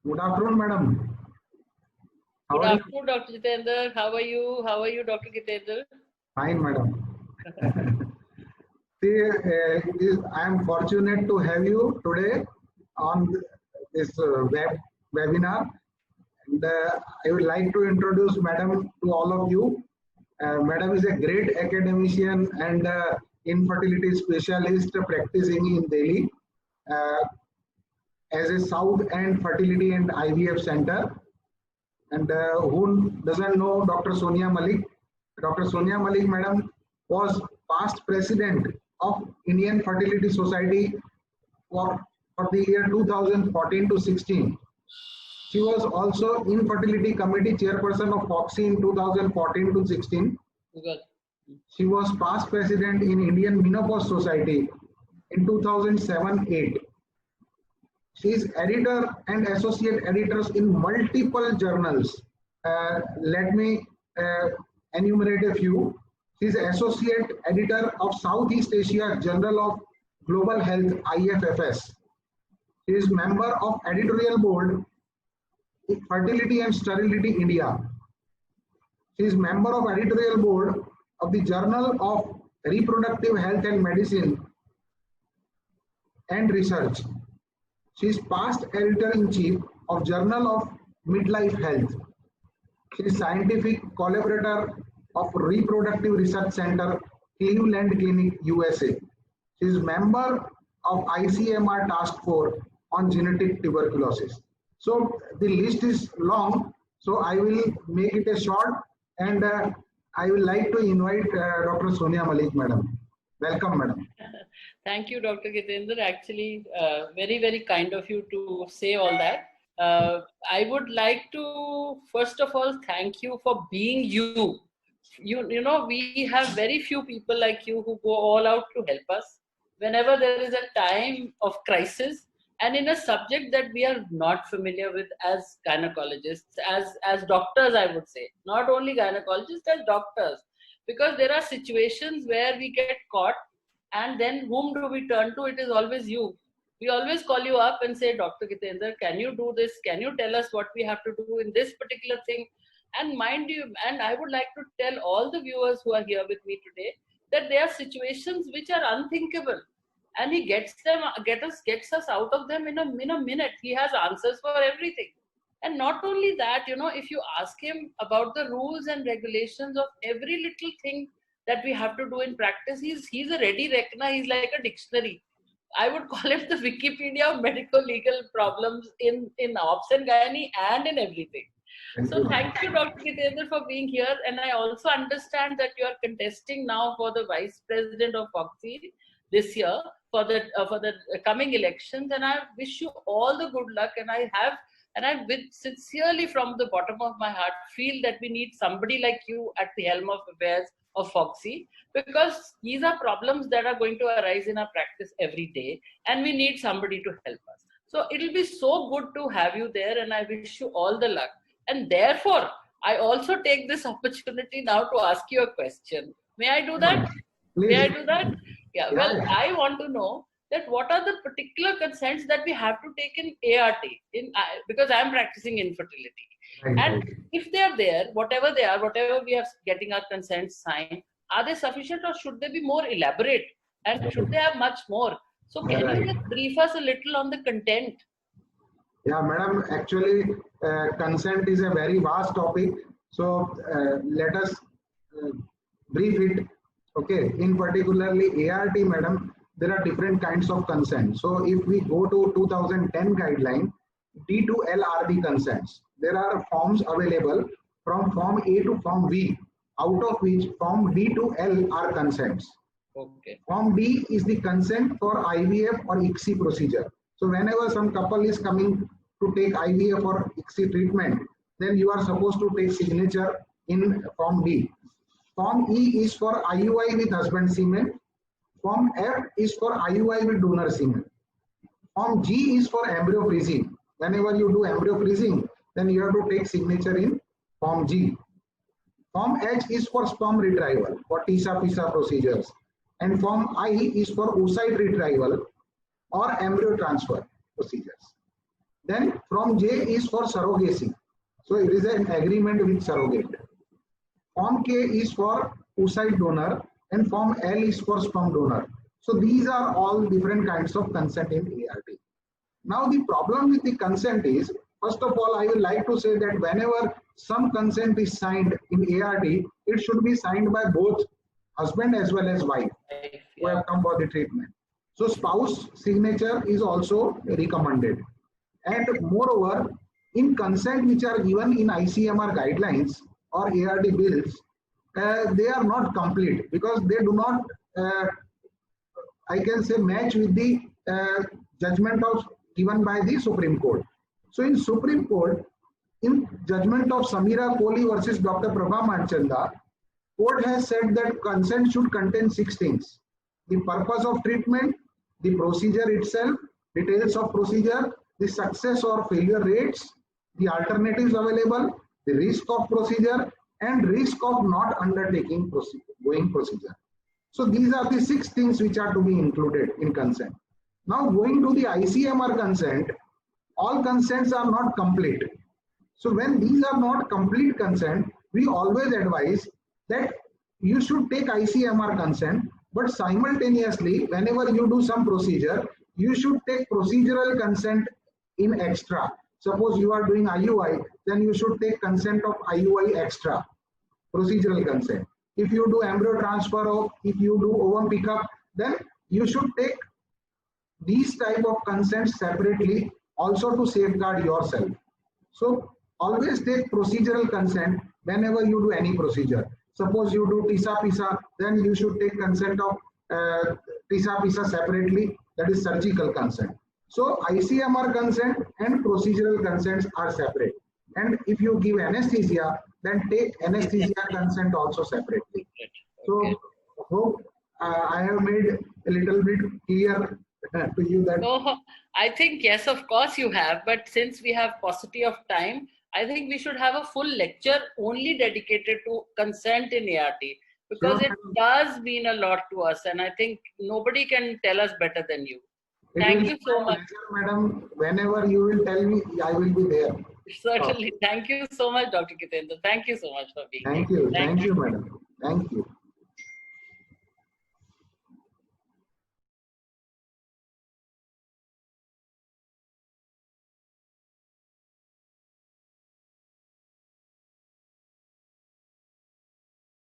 Good afternoon, madam. How Good are you? afternoon, Dr. Jitendra. How are you? How are you, Dr. Jitendra? Fine, madam. See, I am fortunate to have you today on this webinar. And I would like to introduce madam to all of you. Madam is a great academician and infertility specialist practicing in Delhi as a South End Fertility and IVF Center. And who doesn't know Dr. Sonia Malik? Dr. Sonia Malik, madam, was past president of Indian Fertility Society for the year 2014 to 16. She was also Infertility Committee chairperson of FOXI in 2014 to 16. Good. She was past president in Indian Menopause Society in 2007-8. She is editor and associate editors in multiple journals. Let me enumerate a few. She is associate editor of Southeast Asia Journal of Global Health IFFS. She is member of editorial board Fertility and Sterility India. She is member of editorial board of the Journal of Reproductive Health and Medicine and Research. She is past editor-in-chief of Journal of Midlife Health. She is scientific collaborator of Reproductive Research Center, Cleveland Clinic, USA. She is member of ICMR Task Force on Genetic Tuberculosis. So the list is long, so I will make it a short, and I will like to invite Dr. Sonia Malik, madam. Welcome, madam. Thank you, Dr. Jitendra. Actually, very, very kind of you to say all that. I would like to, first of all, thank you for being you. You know, we have very few people like you who go all out to help us whenever there is a time of crisis and in a subject that we are not familiar with as gynecologists, as doctors, I would say, not only gynecologists, as doctors, because there are situations where we get caught, and then whom do we turn to? It is always you. We always call you up and say, Dr. Jitendra, can you do this? Can you tell us what we have to do in this particular thing? And mind you, and I would like to tell all the viewers who are here with me today that there are situations which are unthinkable, and he gets us out of them in a minute. He has answers for everything. And not only that, you know, if you ask him about the rules and regulations of every little thing that we have to do in practice, he's a ready reckoner. He's like a dictionary. I would call him the Wikipedia of medical legal problems in ops and gynae and in everything. So thank you, Dr. Jitendra, for being here. And I also understand that you are contesting now for the vice president of FOXI this year for the coming elections. And I wish you all the good luck. And I with sincerely from the bottom of my heart feel that we need somebody like you at the helm of affairs of FOXI, because these are problems that are going to arise in our practice every day, and we need somebody to help us. So it'll be so good to have you there, and I wish you all the luck. And therefore, I also take this opportunity now to ask you a question. May I do that? Please. May I do that? Yeah. Well, Yeah. I want to know that what are the particular consents that we have to take in ART, because I am practicing infertility. Right, And right. if they are there, whatever they are, whatever we are getting our consents signed, are they sufficient or should they be more elaborate? And should they have much more? So can you just brief us a little on the content? Yeah, madam, actually, consent is a very vast topic. So let us brief it. Okay, in particularly ART, madam, there are different kinds of consent. So if we go to 2010 guideline, D2L are the consents. There are forms available from Form A to Form V, out of which Form D to L are consents. Okay. Form D is the consent for IVF or ICSI procedure. So whenever some couple is coming to take IVF or ICSI treatment, then you are supposed to take signature in Form D. Form E is for IUI with husband semen. Form F is for IUI with donor semen. Form G is for embryo freezing. Whenever you do embryo freezing, then you have to take signature in Form G. Form H is for sperm retrieval for TISA-PISA procedures. And Form I is for oocyte retrieval or embryo transfer procedures. Then Form J is for surrogacy. So it is an agreement with surrogate. Form K is for oocyte donor and Form L is for sperm donor. So these are all different kinds of consent in ART. Now the problem with the consent is, first of all, I would like to say that whenever some consent is signed in ART, it should be signed by both husband as well as wife who have come for the treatment. So spouse signature is also recommended. And moreover, in consent which are given in ICMR guidelines or ART bills, they are not complete because they do not, I can say, match with the judgment of given by the Supreme Court. So in Supreme Court, in judgment of Samira Kohli versus Dr. Prabha Manchanda, court has said that consent should contain 6 things: the purpose of treatment, the procedure itself, details of procedure, the success or failure rates, the alternatives available, the risk of procedure, and risk of not undertaking procedure. So these are the 6 things which are to be included in consent. Now going to the ICMR consent, all consents are not complete. So when these are not complete consent, we always advise that you should take ICMR consent, but simultaneously, whenever you do some procedure, you should take procedural consent in extra. Suppose you are doing IUI, then you should take consent of IUI extra, procedural consent. If you do embryo transfer or if you do ovum pickup, then you should take these type of consents separately also to safeguard yourself. So always take procedural consent whenever you do any procedure. Suppose you do TISA-PISA, then you should take consent of TISA-PISA separately, that is surgical consent. So ICMR consent and procedural consents are separate. And if you give anesthesia, then take anesthesia consent also separately. So hope I have made a little bit clear to you that. So I think yes, of course you have. But since we have paucity of time, I think we should have a full lecture only dedicated to consent in ART, because it does mean a lot to us, and I think nobody can tell us better than you. Thank you so much, madam. Whenever you will tell me, I will be there. Certainly. Thank you so much, Dr. Kitendra. Thank you so much for being here. Thank you, madam. Thank you.